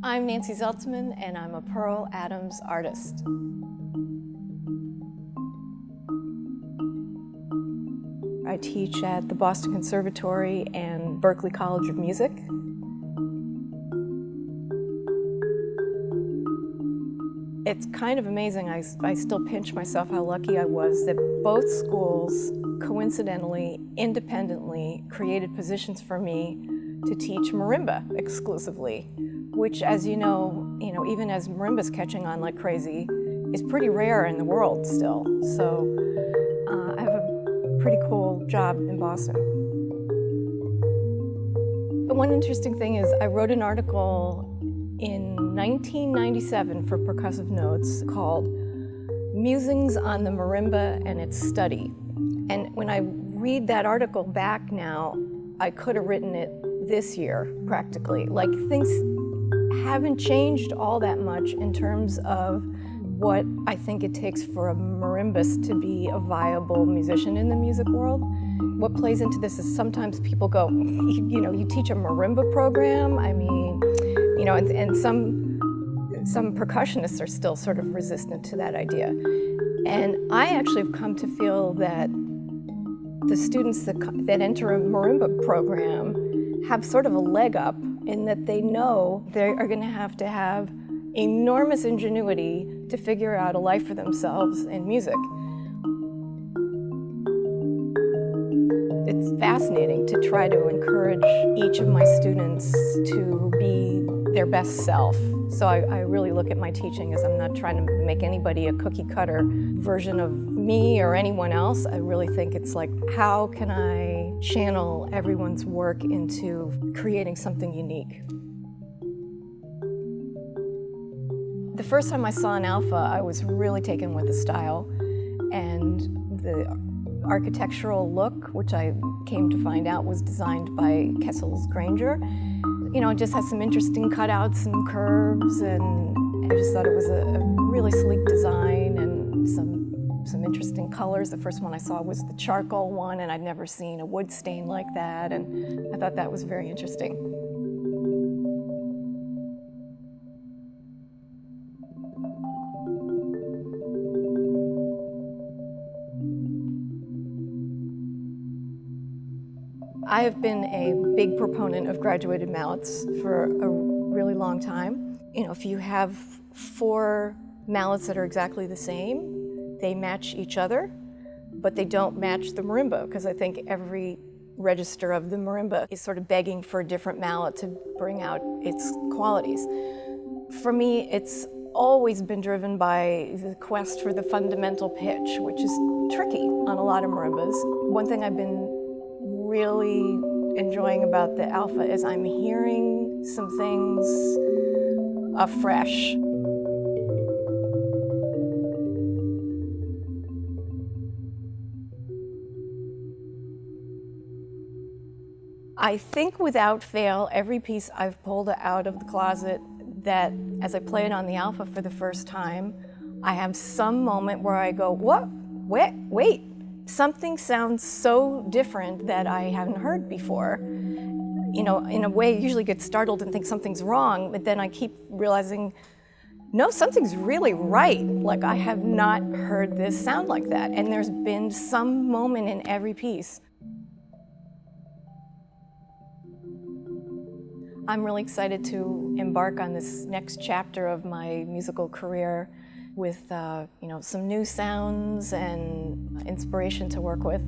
I'm Nancy Zeltsman, and I'm a Pearl Adams artist. I teach at the Boston Conservatory and Berklee College of Music. It's kind of amazing, I still pinch myself how lucky I was that both schools coincidentally, independently created positions for me to teach marimba exclusively, which, as you know, even as marimba's catching on like crazy, is pretty rare in the world still. So I have a pretty cool job in Boston. But one interesting thing is I wrote an article in 1997 for Percussive Notes called Musings on the Marimba and Its Study. And when I read that article back now, I could have written it this year, practically. Like, things haven't changed all that much in terms of what I think it takes for a marimbist to be a viable musician in the music world. What plays into this is sometimes people go, you teach a marimba program? I mean, and some percussionists are still sort of resistant to that idea. And I actually have come to feel that the students that enter a marimba program have sort of a leg up in that they know they are going to have enormous ingenuity to figure out a life for themselves in music. It's fascinating to try to encourage each of my students to be their best self. So I really look at my teaching as I'm not trying to make anybody a cookie cutter version of me or anyone else. I really think it's like, how can I channel everyone's work into creating something unique? The first time I saw an alpha, I was really taken with the style and the architectural look, which I came to find out was designed by Kessel's Granger. It just has some interesting cutouts and curves, and I just thought it was a really sleek design and some interesting colors. The first one I saw was the charcoal one, and I'd never seen a wood stain like that, and I thought that was very interesting. I have been a big proponent of graduated mallets for a really long time. If you have 4 mallets that are exactly the same, they match each other, but they don't match the marimba, because I think every register of the marimba is sort of begging for a different mallet to bring out its qualities. For me, it's always been driven by the quest for the fundamental pitch, which is tricky on a lot of marimbas. One thing I've been really enjoying about the alpha is I'm hearing some things afresh. I think without fail, every piece I've pulled out of the closet that, as I play it on the alpha for the first time, I have some moment where I go, what? Wait. Something sounds so different that I haven't heard before. In a way, I usually get startled and think something's wrong, but then I keep realizing, no, something's really right. Like, I have not heard this sound like that. And there's been some moment in every piece. I'm really excited to embark on this next chapter of my musical career with some new sounds and inspiration to work with.